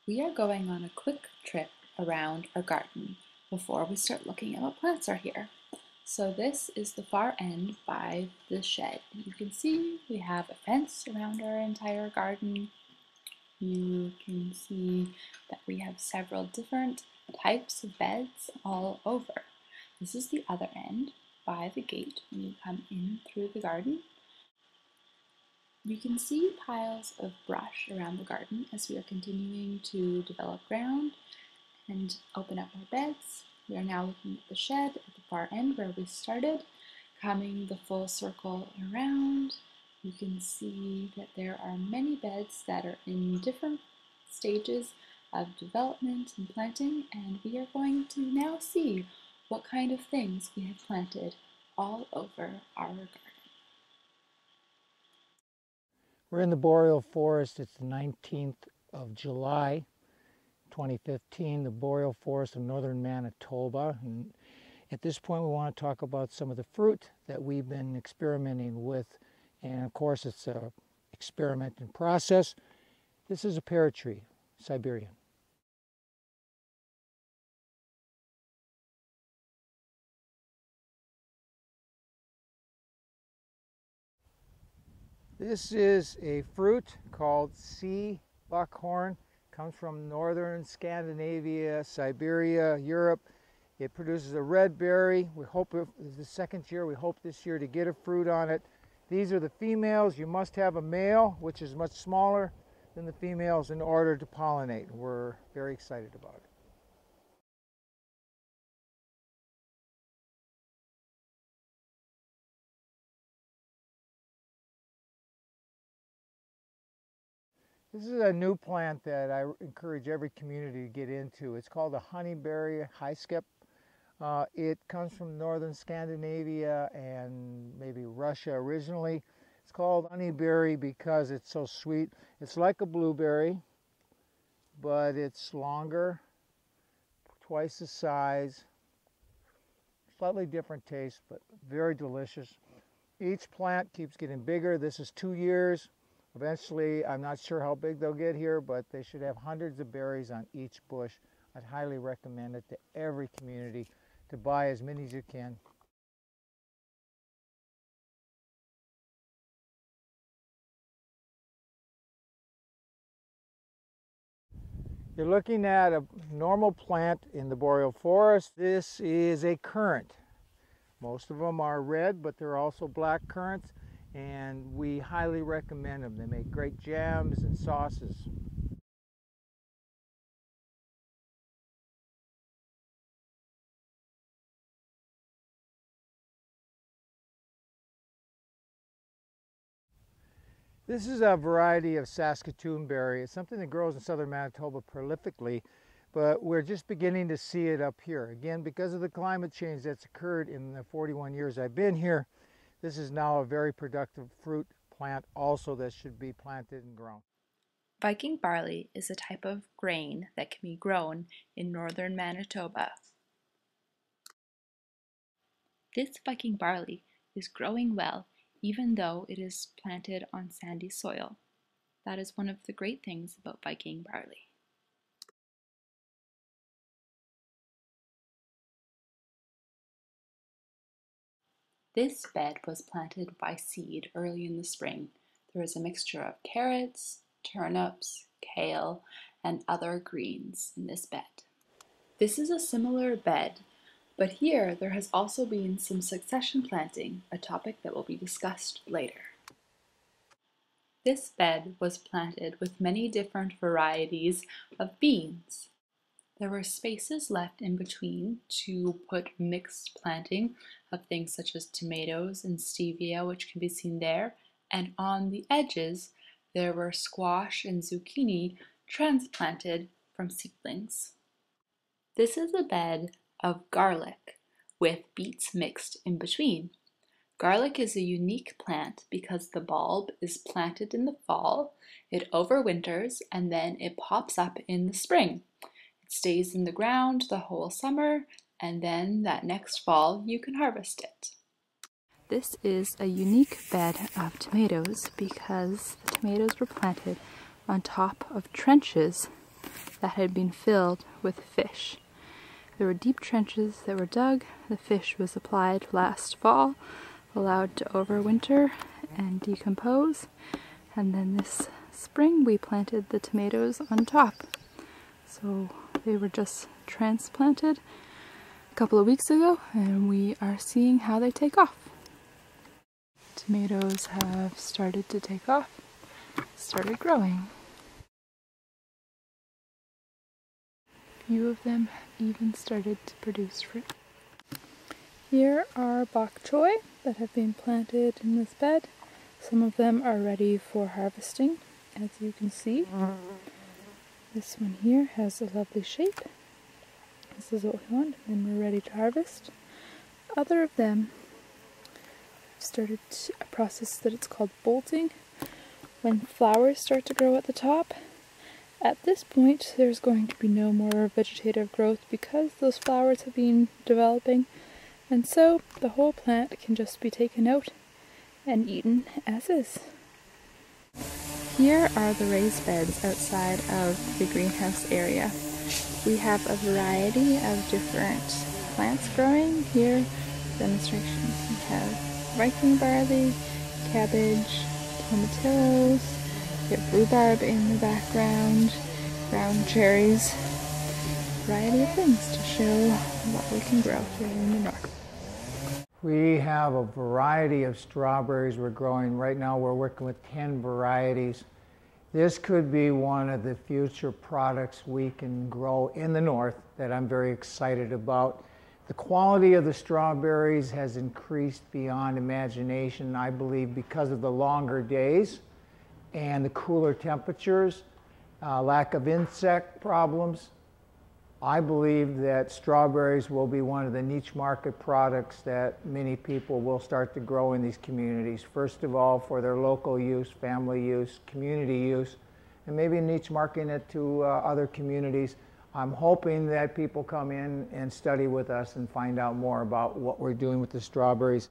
We are going on a quick trip around our garden before we start looking at what plants are here. So this is the far end by the shed. You can see we have a fence around our entire garden. You can see that we have several different types of beds all over. This is the other end by the gate when you come in through the garden. You can see piles of brush around the garden as we are continuing to develop ground and open up our beds. We are now looking at the shed at the far end where we started, coming the full circle around. You can see that there are many beds that are in different stages of development and planting, and we are going to now see what kind of things we have planted all over our garden. We're in the boreal forest. It's the 19th of July, 2015, the boreal forest of northern Manitoba. And at this point, we want to talk about some of the fruit that we've been experimenting with. And of course, it's an experimenting process. This is a pear tree, Siberian. This is a fruit called sea buckhorn. Comes from northern Scandinavia, Siberia, Europe. It produces a red berry. We hope it's the second year. We hope this year to get a fruit on it. These are the females. You must have a male, which is much smaller than the females, in order to pollinate. We're very excited about it. This is a new plant that I encourage every community to get into. It's called the honeyberry highskip. It comes from northern Scandinavia and maybe Russia originally. It's called honeyberry because it's so sweet. It's like a blueberry, but it's longer, twice the size, slightly different taste, but very delicious. Each plant keeps getting bigger. This is 2 years. Eventually, I'm not sure how big they'll get here, but they should have hundreds of berries on each bush. I'd highly recommend it to every community to buy as many as you can. You're looking at a normal plant in the boreal forest. This is a currant. Most of them are red, but there are also black currants, and we highly recommend them. They make great jams and sauces. This is a variety of Saskatoon berry. It's something that grows in southern Manitoba prolifically, but we're just beginning to see it up here. Again, because of the climate change that's occurred in the 41 years I've been here, this is now a very productive fruit plant also that should be planted and grown. Viking barley is a type of grain that can be grown in northern Manitoba. This Viking barley is growing well even though it is planted on sandy soil. That is one of the great things about Viking barley. This bed was planted by seed early in the spring. There is a mixture of carrots, turnips, kale, and other greens in this bed. This is a similar bed, but here there has also been some succession planting, a topic that will be discussed later. This bed was planted with many different varieties of beans. There were spaces left in between to put mixed planting of things such as tomatoes and stevia, which can be seen there, and on the edges there were squash and zucchini transplanted from seedlings. This is a bed of garlic with beets mixed in between. Garlic is a unique plant because the bulb is planted in the fall, it overwinters, and then it pops up in the spring. It stays in the ground the whole summer, and then that next fall you can harvest it. This is a unique bed of tomatoes because the tomatoes were planted on top of trenches that had been filled with fish. There were deep trenches that were dug. The fish was applied last fall, allowed to overwinter and decompose, and then this spring we planted the tomatoes on top. So they were just transplanted a couple of weeks ago, and we are seeing how they take off. Tomatoes have started to take off, started growing. A few of them have even started to produce fruit. Here are bok choy that have been planted in this bed. Some of them are ready for harvesting, as you can see. This one here has a lovely shape. This is what we want, and we're ready to harvest. Other of them have started a process that it's called bolting. When flowers start to grow at the top, at this point there's going to be no more vegetative growth because those flowers have been developing, and so the whole plant can just be taken out and eaten as is. Here are the raised beds outside of the greenhouse area. We have a variety of different plants growing here. Demonstration. We have Viking barley, cabbage, tomatillos, we have rhubarb in the background, brown cherries, a variety of things to show what we can grow here in the north. We have a variety of strawberries we're growing. Right now we're working with 10 varieties. This could be one of the future products we can grow in the north that I'm very excited about. The quality of the strawberries has increased beyond imagination, I believe, because of the longer days and the cooler temperatures, lack of insect problems. I believe that strawberries will be one of the niche market products that many people will start to grow in these communities. First of all, for their local use, family use, community use, and maybe niche marketing it to other communities. I'm hoping that people come in and study with us and find out more about what we're doing with the strawberries.